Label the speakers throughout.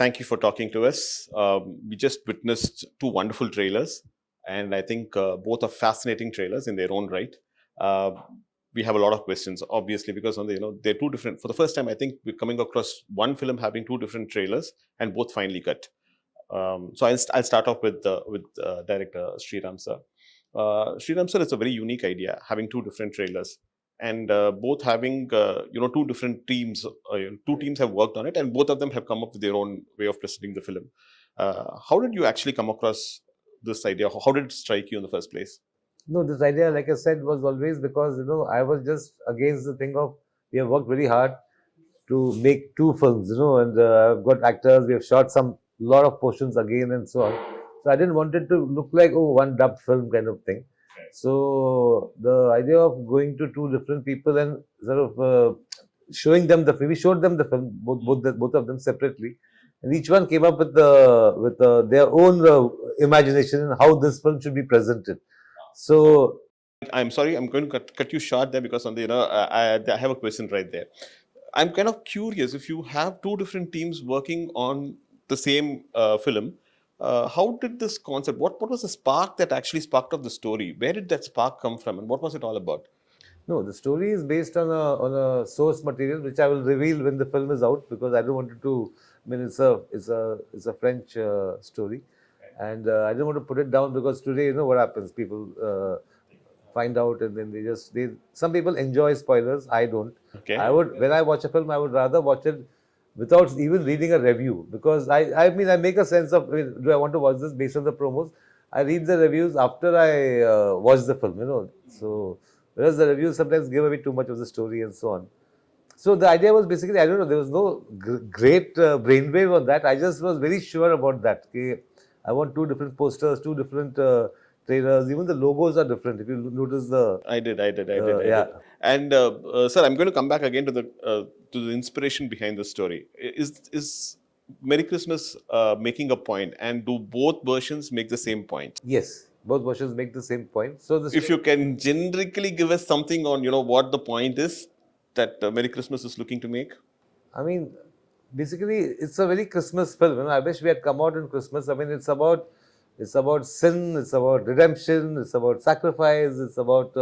Speaker 1: Thank you for talking to us. We just witnessed two wonderful trailers, and I think both are fascinating trailers in their own right. Uh, we have a lot of questions, obviously, because they're two different. For the first time, I think we're coming across one film having two different trailers, and both finely cut. So I'll start off with director Sriram sir. Sriram sir, it's a very unique idea having two different trailers, and both having two different teams. Two teams have worked on it, and both of them have come up with their own way of presenting the film. How did you actually come across this idea? How did it strike you in the first place?
Speaker 2: No, this idea, like I said, was always because I was just against the thing of we have worked very hard to make two films, and I've got actors, we have shot some lot of portions again and so on. So I didn't want it to look like one dubbed film kind of thing. So the idea of going to two different people and sort of showing them the film, we showed them the film, both of them separately, and each one came up with their own imagination and how this film should be presented. So
Speaker 1: I'm sorry, I'm going to cut you short there because I have a question right there. I'm kind of curious if you have two different teams working on the same film. How did this concept? What was the spark that actually sparked off the story? Where did that spark come from, and what was it all about?
Speaker 2: no, the story is based on a source material which I will reveal when the film is out because I don't want it to. I mean, it's a French story, and I don't want to put it down because today what happens? People find out and then they some people enjoy spoilers. I don't.
Speaker 1: Okay.
Speaker 2: I would when I watch a film, I would rather watch it without even reading a review because I make a sense of do I want to watch this based on the promos. I read the reviews after I watch the film. So. Whereas the reviews sometimes give away too much of the story and so on. So the idea was basically, I don't know, there was no great brainwave on that. I just was very sure about that. Okay? I want two different posters, two different trailers. Even the logos are different. If you notice
Speaker 1: I did.
Speaker 2: yeah.
Speaker 1: And sir, I'm going to come back again to the inspiration behind the story. Is Merry Christmas making a point, and do both versions make the same point?
Speaker 2: Yes, both versions make the same point. So
Speaker 1: If you can generically give us something on what the point is that Merry Christmas is looking to make.
Speaker 2: I mean, basically, it's a very Christmas film. I wish we had come out in Christmas. I mean, it's about sin, it's about redemption, it's about sacrifice, it's about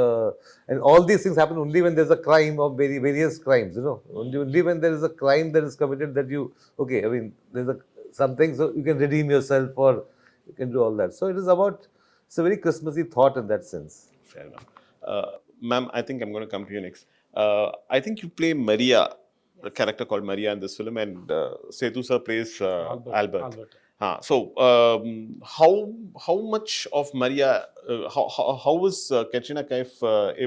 Speaker 2: and all these things happen only when there's a crime of various crimes. Only when there is a crime that is committed that you okay. I mean, there's something so you can redeem yourself or you can do all that. So it's a very Christmassy thought in that sense.
Speaker 1: Fair enough. Ma'am, I think I'm going to come to you next. I think you play Maria, a character called Maria in this film, and Sethu sir plays Albert. How much of Maria? How was Katrina Kaif?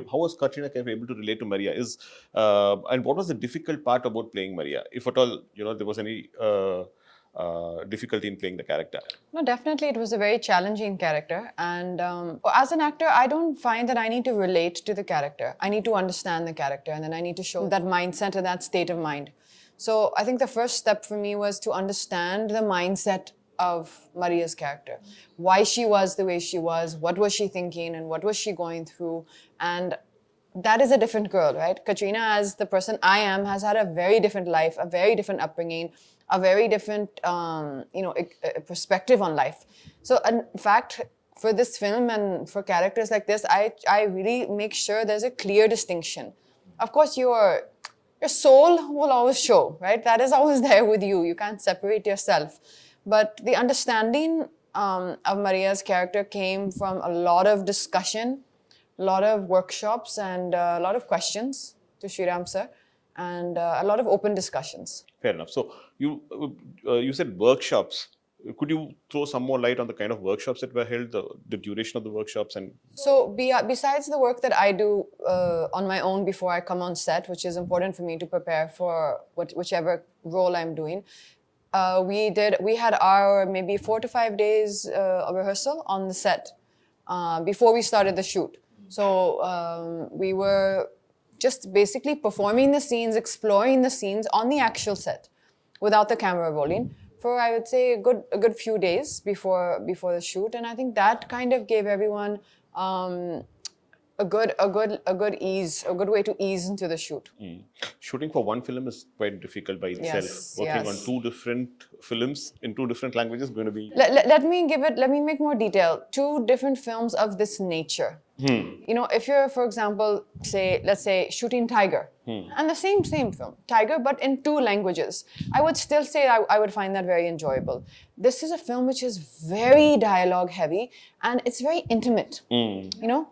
Speaker 1: How was Katrina Kaif able to relate to Maria? And what was the difficult part about playing Maria, if at all there was any difficulty in playing the character?
Speaker 3: No, definitely it was a very challenging character. And as an actor, I don't find that I need to relate to the character. I need to understand the character and then I need to show that mindset and that state of mind. So I think the first step for me was to understand the mindset of Maria's character. Why she was the way she was, what was she thinking and what was she going through. And that is a different girl, right? Katrina, as the person I am, has had a very different life, a very different upbringing, a very different, perspective on life. So, in fact, for this film and for characters like this, I really make sure there's a clear distinction. Of course, your soul will always show, right? That is always there with you. You can't separate yourself. But the understanding of Maria's character came from a lot of discussion, a lot of workshops, and a lot of questions to Sriram sir, and a lot of open discussions.
Speaker 1: Fair enough. So you said workshops. Could you throw some more light on the kind of workshops that were held, the duration of the workshops? And
Speaker 3: so besides the work that I do on my own before I come on set, which is important for me to prepare for whichever role I'm doing, we had our maybe 4 to 5 days of rehearsal on the set before we started the shoot. So we were just basically performing the scenes, exploring the scenes on the actual set without the camera rolling for, I would say, a good few days before the shoot. And I think that kind of gave everyone a a good way to ease into the shoot.
Speaker 1: Shooting for one film is quite difficult by itself.
Speaker 3: Yes,
Speaker 1: Working
Speaker 3: yes.
Speaker 1: on two different films in two different languages is going to be.
Speaker 3: Let me make more detail. Two different films of this nature. You know, if you're, for example, let's say shooting Tiger, and the same film, Tiger, but in two languages, I would still say I would find that very enjoyable. This is a film which is very dialogue heavy, and it's very intimate. You know,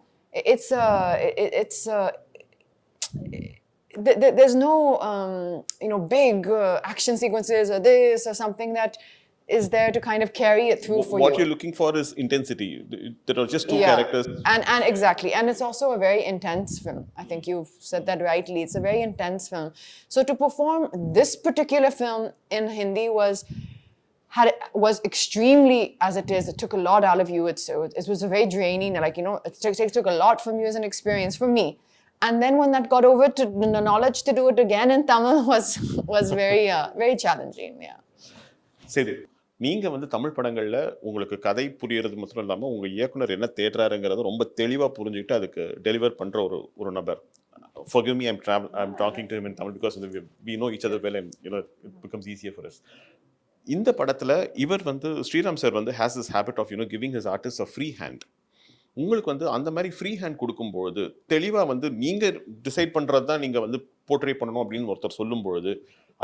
Speaker 3: there's no big action sequences or this or something that is there to kind of carry it through for
Speaker 1: What
Speaker 3: you.
Speaker 1: you're looking for is intensity. There are just two
Speaker 3: Yeah.
Speaker 1: characters.
Speaker 3: And exactly, and it's also a very intense film. I think you've said that rightly. It's a very intense film. So to perform this particular film in Hindi was extremely, as it is, it took a lot out of you. It was a very draining, like, you know, it took a lot from you as an experience, from me. And then when that got over, to the knowledge to do it again in Tamil was very very challenging. Yeah.
Speaker 1: சரி, நீங்க வந்து தமிழ் படங்கள்ல உங்களுக்கு கதை புரியறது மட்டும் இல்லாம உங்க இயக்குனர் என்ன தேடுறாருங்கிறத ரொம்ப தெளிவா புரிஞ்சுக்கிட்டு அதுக்கு டெலிவர் பண்ற ஒரு நபர். Forgive me, I'm talking to him in Tamil because we know each other well and you know it becomes easier for us. இந்த படத்துல இவர் வந்து ஸ்ரீராம் சார் வந்து has this habit of giving his artists a free hand. உங்களுக்கு வந்து அந்த மாதிரி free hand கொடுக்கும்பொழுது தெளிவாக வந்து நீங்கள் டிசைட் பண்ணுறது தான் நீங்கள் வந்து போர்ட்ரே பண்ணணும் அப்படின்னு ஒருத்தர் சொல்லும்பொழுது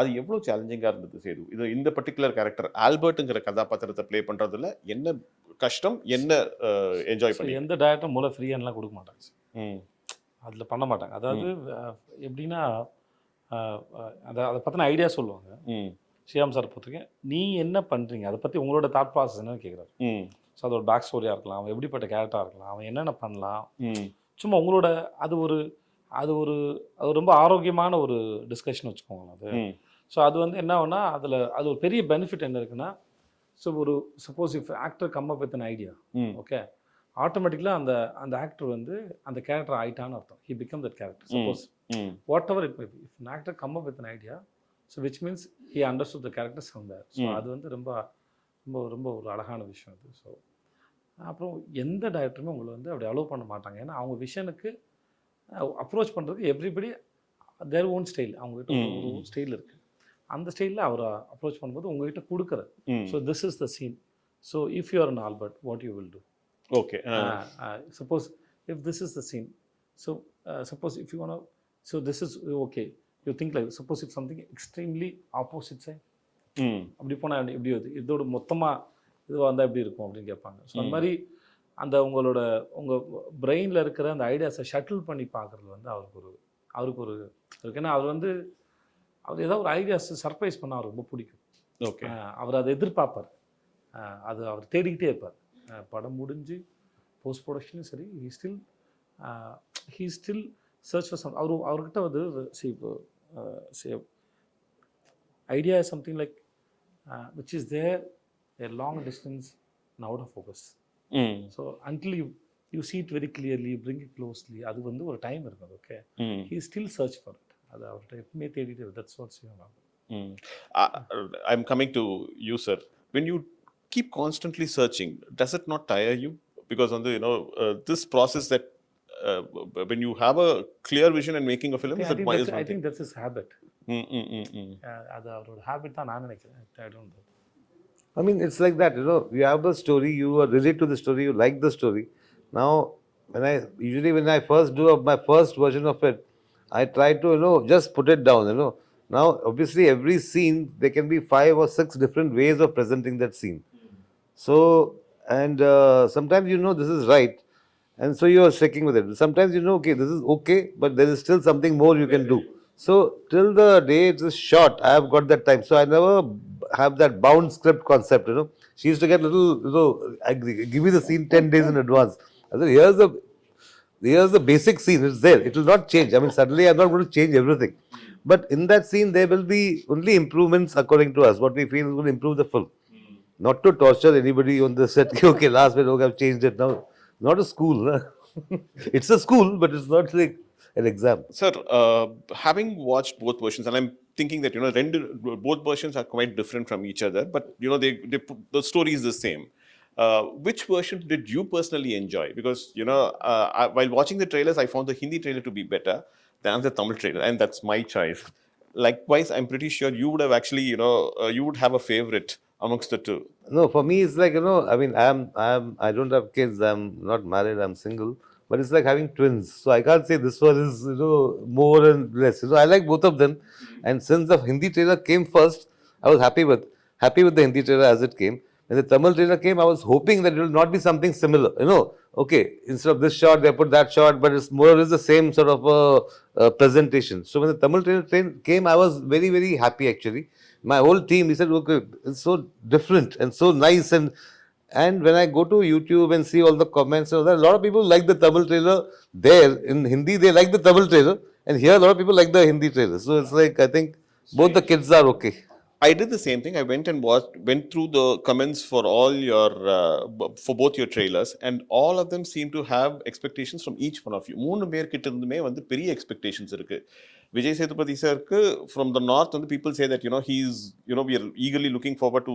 Speaker 1: அது எவ்வளோ சேலஞ்சிங்காக இருந்தது சேது? இது இந்த பர்டிகுலர் கேரக்டர் ஆல்பர்ட்டுங்கிற கதாபாத்திரத்தை ப்ளே பண்ணுறதுல என்ன கஷ்டம், என்ன என்ஜாய் பண்ணி?
Speaker 4: எந்த டேரக்டரும் மூலம் ஃப்ரீ ஹேண்ட்லாம் கொடுக்க மாட்டாங்க, அதில் பண்ண மாட்டாங்க. அதாவது எப்படின்னா அதை பற்றின ஐடியா சொல்லுவாங்க. ஸ்ரீராம் சார் பொறுத்தவரைக்கும் நீ என்ன பண்ணுறீங்க, அதை பற்றி உங்களோட தாட் ப்ராசஸ் என்னன்னு கேட்குறாரு. ஸோ அதோட பேக் ஸ்டோரியாக இருக்கலாம், அவன் எப்படிப்பட்ட கேரக்டராக இருக்கலாம், அவன் என்னென்ன பண்ணலாம், சும்மா உங்களோட அது ரொம்ப ஆரோக்கியமான ஒரு டிஸ்கஷன் வச்சுக்கோங்களேன் அது. ஸோ அது வந்து என்ன ஆகுனா அது ஒரு பெரிய பெனிஃபிட் என்ன இருக்குன்னா, so suppose if actor come up with an idea, okay, ஆட்டோமேட்டிக்கலாக அந்த ஆக்டர் வந்து அந்த கேரக்டர் ஆயிட்டான்னு அர்த்தம். He become that character. Suppose whatever it may be, if an actor come up with an idea, so which means he understood the characters from there. So அது வந்து ரொம்ப ரொம்ப ரொம்ப ஒரு அழகான விஷயம் அது. ஸோ அப்புறம் எந்த டைரக்டருமே உங்களை வந்து அப்படி அலோவ் பண்ண மாட்டாங்க. ஏன்னா அவங்க விஷனுக்கு அப்ரோச் பண்ணுறதுக்கு எவ்ரிபடி தேர் ஓன் ஸ்டைல், அவங்ககிட்ட ஒரு ஸ்டைல் இருக்குது. அந்த ஸ்டைலில் அவரை அப்ரோச் பண்ணும்போது உங்ககிட்ட கொடுக்குறது. So this is the scene. So if you are an Albert, what you will do?
Speaker 1: Okay,
Speaker 4: suppose if this is the scene, so suppose if you want, so this is okay, you think like suppose if something extremely opposite side, அப்படி போனால் எப்படி வருது, இதோட மொத்தமாக இதுவாக வந்தால் எப்படி இருக்கும் அப்படின்னு கேட்பாங்க. ஸோ அந்த மாதிரி உங்கள் பிரெயினில் இருக்கிற அந்த ஐடியாஸை ஷட்டில் பண்ணி பார்க்குறது வந்து அவருக்கு ஒரு ஏன்னா அவர் ஏதாவது ஒரு ஐடியாஸ் சர்ப்ரைஸ் பண்ண அவருக்கு ரொம்ப பிடிக்கும்.
Speaker 1: ஓகே,
Speaker 4: அவர் அதை எதிர்பார்ப்பார், அவர் தேடிக்கிட்டே இருப்பார். படம் முடிஞ்சு போஸ்ட் ப்ரொடக்ஷனும் சரி, he still search for some. அவர்கிட்ட வந்து idea is something like which is there a long distance and out of focus. So until you see it very clearly, you bring it closely, அது வந்து ஒரு time இருக்குது. Okay, he still search for it. அது அவர்கிட்ட எப்பவுமே தேடிட்டு, that's what's going on.
Speaker 1: I'm coming to you, sir. When you keep constantly searching, does it not tire you? Because on the this process that when you have a clear vision and making a film,
Speaker 4: I think that's his habit. அது அவரோட habit தான் நான் நினைக்கிறேன். I don't know.
Speaker 2: I mean, it's like that, you have the story, you are related to the story, you like the story. Now, when I first do my first version of it, I try to, just put it down, Now, obviously, every scene, there can be 5 or 6 different ways of presenting that scene. So, and sometimes this is right, and so you are sticking with it. Sometimes okay, this is okay, but there is still something more you can do. So, till the day it is shot, I have got that time. So, I never have that bound script concept, She used to get little, give me the scene 10 days in advance. I said, here's the basic scene, it's there. It will not change. I mean, suddenly I'm not going to change everything. But in that scene, there will be only improvements according to us, what we feel is going to improve the film. Not to torture anybody on the set. Okay, last minute, okay, I've changed it now. Not a school. It's a school, but it's not like an exam.
Speaker 1: Sir, having watched both versions, and I'm thinking that both versions are quite different from each other, but the story is the same. which version did you personally enjoy? Because, while watching the trailers, I found the Hindi trailer to be better than the Tamil trailer, and that's my choice. Likewise, I'm pretty sure you would have actually, you would have a favorite amongst the two.
Speaker 2: No, for me, it's like, I mean, I don't have kids, I'm not married, I'm single, but it's like having twins. So I can't say this one is, more and less. I like both of them. And since the Hindi trailer came first, I was happy with the Hindi trailer as it came. When the Tamil trailer came, I was hoping that it will not be something similar. Okay, instead of this shot, they put that shot, but it's more or less the same sort of presentation. So when the Tamil trailer came, I was very, very happy actually. My whole team, he said, okay, it's so different and so nice. And when I go to YouTube and see all the comments, a lot of people like the Tamil trailer there. In Hindi, they like the Tamil trailer. And here, a lot of people like the Hindi trailer. So it's like, I think both the kids are okay.
Speaker 1: I did the same thing. I went and went through the comments for all your, for both your trailers, and all of them seem to have expectations from each one of you. மூணு பேர் கிட்ட இருந்துமே வந்து பெரிய expectations இருக்கு. Vijay Sethupathi sir, from the north, and the people say that, he's, we are eagerly looking forward to,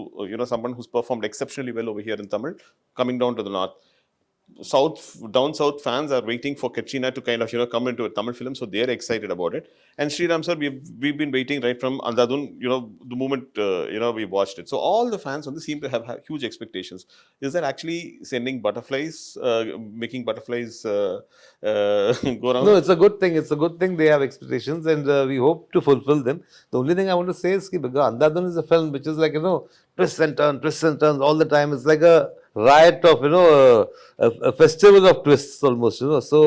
Speaker 1: someone who's performed exceptionally well over here in Tamil, coming down to the north. Down south fans are waiting for Katrina to kind of, come into a Tamil film, so they're excited about it. And Sriram sir, we've been waiting right from Andhadhun, the moment, we watched it. So all the fans seem to have huge expectations. Is that actually sending butterflies, making butterflies go around?
Speaker 2: No, it's a good thing. It's a good thing they have expectations, and we hope to fulfill them. The only thing I want to say is that Andhadhun is a film which is like, twists and turns all the time. It's like a riot of, a festival of twists almost, So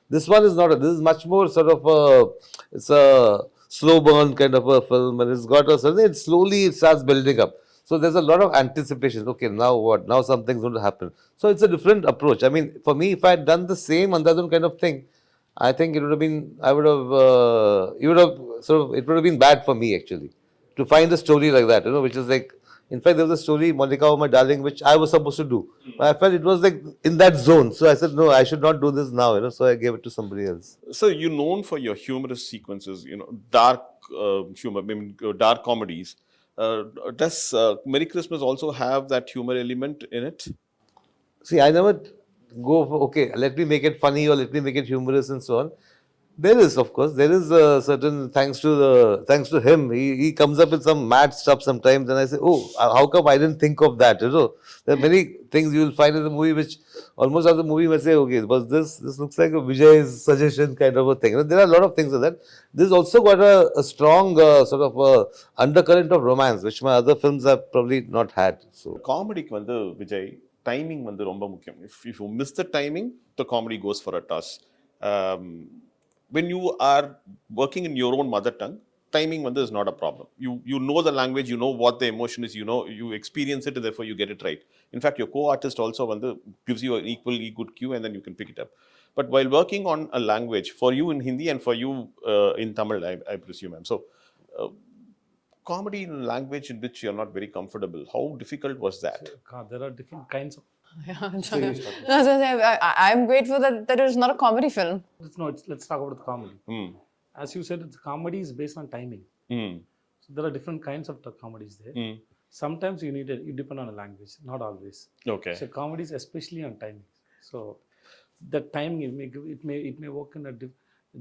Speaker 2: this one is not, this is much more sort of it's a slow burn kind of a film, and it's got a certain, it starts building up. So there's a lot of anticipation. Okay, now what? Now something's going to happen. So it's a different approach. I mean, for me, if I had done the same Andhadhun kind of thing, I think it would have been, it would have been bad for me actually, to find a story like that, which is like, in fact, there was a story, Monica, oh my darling, which I was supposed to do. But I felt it was like in that zone. So I said, no, I should not do this now, So I gave it to somebody else.
Speaker 1: So you're known for your humorous sequences, dark humor, dark comedies. Does Merry Christmas also have that humor element in it?
Speaker 2: See, I never go for, okay, let me make it funny or let me make it humorous and so on. There is, of course, certain, thanks to him, he comes up with some mad stuff sometimes, and I say, oh, how come I didn't think of that, There are many things you will find in the movie which almost as the movie may say, okay, was this looks like a Vijay's suggestion kind of a thing. There are a lot of things like that. This also got a strong sort of undercurrent of romance, which my other films have probably not had. So
Speaker 1: Comedy வந்து Vijay, timing வந்து ரொம்ப முக்கியம். If you miss the timing, the comedy goes for a toss. When you are working in your own mother tongue, timing is not a problem. You know the language, you know what the emotion is, you experience it, and therefore you get it right. In fact, your co-artist also gives you an equally good cue, and then you can pick it up. But while working on a language, for you in Hindi and for you in Tamil, I presume, so comedy in a language in which you're not very comfortable, how difficult was that?
Speaker 4: There are different kinds of...
Speaker 3: I'm grateful that it is not a comedy film.
Speaker 4: Let's talk about the comedy. As you said, the comedy is based on timing. So there are different kinds of comedies there. Sometimes you depend on a language, not always.
Speaker 1: Okay.
Speaker 4: So comedy is especially on timing. So the timing, it may work in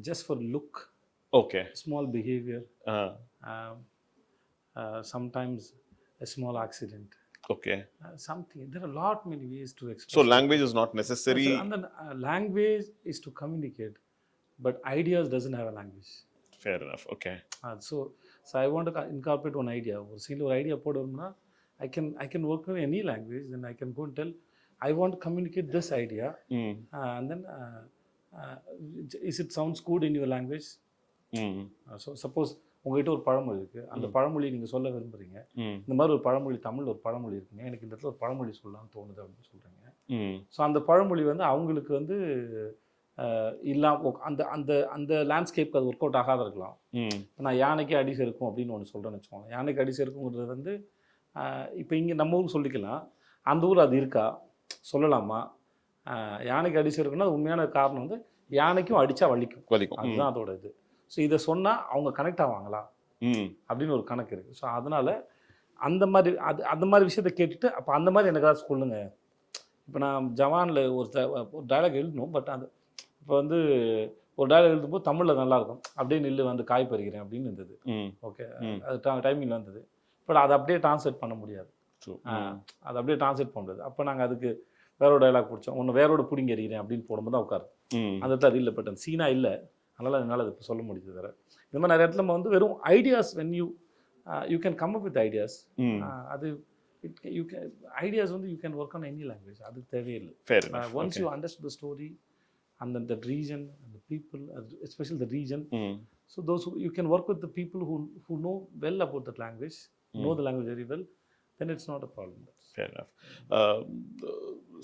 Speaker 4: just for look.
Speaker 1: Okay.
Speaker 4: Small behavior. Sometimes a small accident.
Speaker 1: Okay.
Speaker 4: Something. There are many ways to express.
Speaker 1: So language is not necessary.
Speaker 4: And then language is to communicate, but ideas doesn't have a language.
Speaker 1: Fair enough. Okay.
Speaker 4: So I want to incorporate one idea. Or single idea podumna, I can work in any language. Then I can go and tell, I want to communicate this idea. And then is it sounds good in your language? So suppose உங்ககிட்ட ஒரு பழமொழி இருக்குது, அந்த பழமொழி நீங்கள் சொல்ல விரும்புகிறீங்க, இந்த மாதிரி ஒரு பழமொழி, தமிழில் ஒரு பழமொழி இருக்குங்க, எனக்கு இந்த இடத்துல ஒரு பழமொழி சொல்லலாம்னு தோணுது அப்படின்னு சொல்கிறீங்க. ஸோ அந்த பழமொழி அவங்களுக்கு அந்த அந்த அந்த லேண்ட்ஸ்கேப்க்கு அது ஒர்க் அவுட் ஆகாத இருக்கலாம். நான் யானைக்கு அடி செருக்கும் அப்படின்னு ஒன்று சொல்கிறேன்னு வச்சுக்கோங்க. யானைக்கு அடி செருக்குங்கிறது இப்போ இங்கே நம்ம ஊருக்கு சொல்லிக்கலாம், அந்த ஊர் அது இருக்கா, சொல்லலாமா? யானைக்கு அடி செருக்குன்னா உண்மையான காரணம் யானைக்கும் அடித்தா வலிக்கும், அதுதான் அதோட இது. ஸோ இதை சொன்னால் அவங்க கனெக்ட் ஆவாங்களா அப்படின்னு ஒரு கணக்கு இருக்குது. ஸோ அதனால் அந்த மாதிரி விஷயத்தை கேட்டுட்டு, அப்போ அந்த மாதிரி எனக்கு ஏதாவது சொல்லுங்க இப்போ நான் ஜவானில் ஒரு டயலாக் எழுதணும், பட் அந்த இப்போ வந்து ஒரு டயலாக் எழுதும்போது தமிழில் நல்லாயிருக்கும், அப்படியே நில்லு வந்து காய் பறிக்கிறேன் அப்படின்னு இருந்தது. ஓகே, அது டைமிங்கில் வந்தது. பட் அதை அப்படியே ட்ரான்ஸ்லேட் பண்ண முடியாது. அதை அப்படியே ட்ரான்ஸ்லேட் பண்ண முடியாது. அப்போ நாங்கள் அதுக்கு வேற ஒரு டைலாக் பிடிச்சோம், ஒன்று வேரோட பிடிங்கி எறிகிறேன் அப்படின்னு போடும்போது தான் உட்காரு. அந்த இடத்துல அது இல்லை, பட் அந்த சீனாக இல்லை, அதனால் என்னால் அது இப்போ சொல்ல முடியுது. வேறு இந்த மாதிரி நிறைய இடத்துல நம்ம வந்து வெறும் ideas, when you can come up with ideas. அது யூ கேன் ஐடியாஸ் வந்து you can work on any language, அது தேவையில்லை. Once you understand the story and then the region and the people, especially the region. So those who you can work with the people who know well about that language, know the language very well, then it's not a problem.
Speaker 1: Fair enough.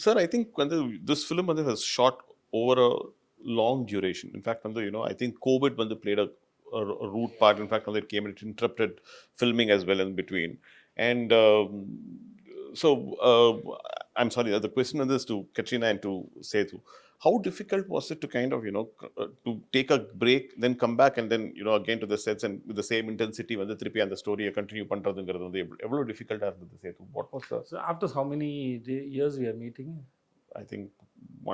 Speaker 1: Sir, I think when this film was shot over a long duration. In fact, I think COVID played a root part. In fact, it came and it interrupted filming as well in between. And so I'm sorry, the question is to Katrina and to Sethu. How difficult was it to kind of, to take a break, then come back and then, again to the sets and with the same intensity, when the trippy and the story continue பண்றதுங்கிறது எவ்வளவு டிஃபிகல்ட்டா இருந்தது Setu? What was the...
Speaker 4: So after how many years we are meeting?
Speaker 1: I think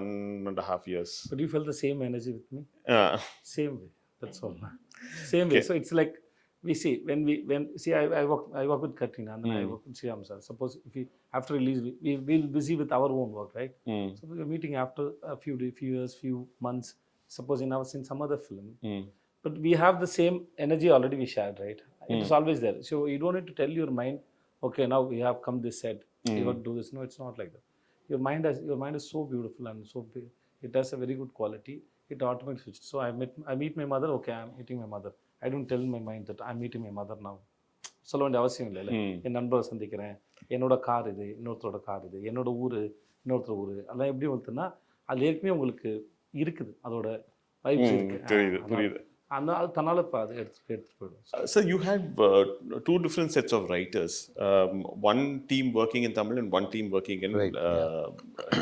Speaker 1: 1.5 years.
Speaker 4: But you felt the same energy with me? Same way. That's all. Same way. Okay. So it's like we see I work with Katrina and then I work with Sriram sir. Suppose if we after release we'll busy with our own work, right? So we're meeting after a few years, few months. Suppose in some other film, but we have the same energy already we shared, right? It is always there. So you don't need to tell your mind, okay, now we have come this set, you have to do this. No, it's not like that. Your mind is so beautiful and so big. It has a very good quality. It automatically switches. So I meet my mother. Okay, I'm meeting my mother. I don't tell my mind that I'm meeting my mother now. சொல்ல வேண்டிய அவசியம் இல்லை. என் நண்பரை சந்திக்கிறேன், என்னோட car இது, இன்னொருத்தரோட car இது, என்னோட ஊர், இன்னொருத்தர் ஊர், அதெல்லாம் எப்படி வந்துன்னா அது ஏற்கனவே உங்களுக்கு இருக்குது, அதோட வைப்ஸ் இருக்கு.
Speaker 1: புரியுது.
Speaker 4: அது தன்னால இப்போ அது எடுத்துட்டு போயிடும்.
Speaker 1: So you had two different sets of writers. One team working in Tamil and one team working in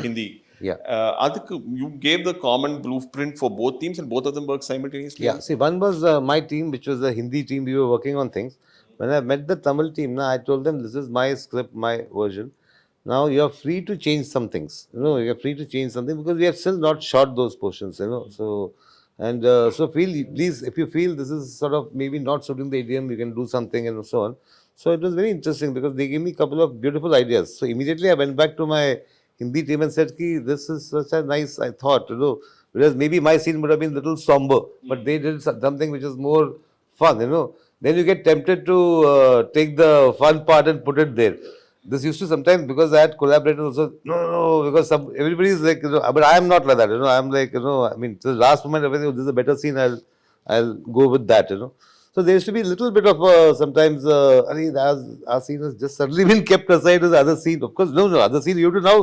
Speaker 1: Hindi.
Speaker 2: Yeah.
Speaker 1: You gave the common blueprint for both teams and both of them worked simultaneously?
Speaker 2: Yeah. See, one was my team, which was the Hindi team. We were working on things. When I met the Tamil team, I told them, this is my script, my version. Now you are free to change some things. You are free to change something because we have still not shot those portions. So please, if you feel this is sort of maybe not suiting the idiom, you can do something and so on. So it was very interesting because they gave me a couple of beautiful ideas. So immediately I went back to my Hindi team and said, this is such a nice, I thought, whereas maybe my scene would have been a little somber, but they did something which is more fun, Then you get tempted to take the fun part and put it there. This used to sometimes, because I had collaborators also, no, because everybody is like, but I am not like that, I am like, I mean, the last moment, everything, this is a better scene, I'll go with that, So there used to be a little bit of sometimes, our scene has just suddenly been kept aside as the other scene. Of course, no, other scene, you have to now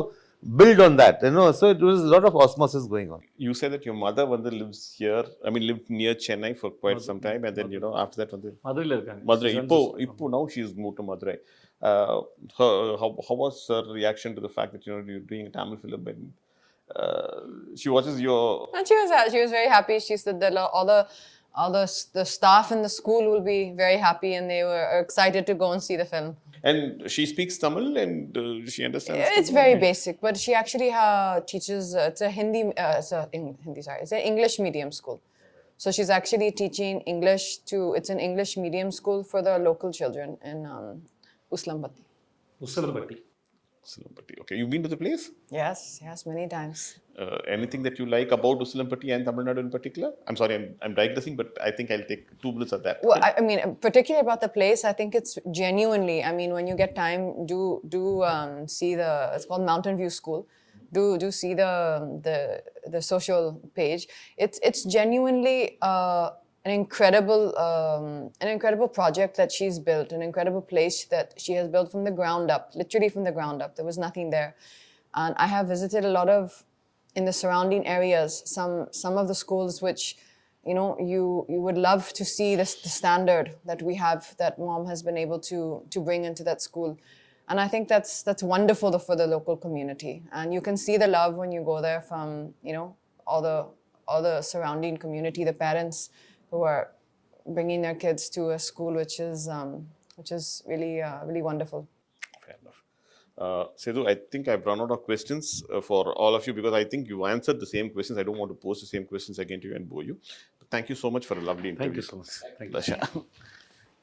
Speaker 2: build on that, So it was a lot of osmosis going on.
Speaker 1: You said that your mother lives here, lived near Chennai for quite some time, and then, after that,
Speaker 4: Madurai irukanga.
Speaker 1: Madurai. Now she's moved to Madurai. How was her reaction to the fact that, you're doing a Tamil film and she watches your...
Speaker 3: And she was very happy. She said that all the staff in the school will be very happy and they were excited to go and see the film.
Speaker 1: And she speaks Tamil and she understands.
Speaker 3: It's very basic, but she actually teaches. It's a Hindi. It's an English medium school. So she's actually teaching English it's an English medium school for the local children in Uslampati.
Speaker 4: Uslampati.
Speaker 1: Okay, you've been to the place?
Speaker 3: Yes, many times.
Speaker 1: Anything that you like about Uslampati and Tamil Nadu in particular? I'm sorry, I'm digressing, but I think I'll take 2 minutes of that.
Speaker 3: Well, I mean, particularly about the place, I think it's genuinely, I mean, when you get time, do see it's called Mountain View School. Do see the social page. It's genuinely an incredible project that she's built, an incredible place that she has built from the ground up, literally from the ground up. There was nothing there. And I have visited a lot of, in the surrounding areas, some of the schools which, you would love to see the standard that we have, that mom has been able to bring into that school. And I think that's wonderful for the local community. And you can see the love when you go there from, all the surrounding community, the parents who are bringing their kids to a school which is really really wonderful.
Speaker 1: Fair enough. Sethu, I think I've run out of questions for all of you because I think you answered the same questions. I don't want to pose the same questions again to you and bore you. But thank you so much for a lovely interview.
Speaker 4: Thank you so much. Thank you.
Speaker 1: Pleasure.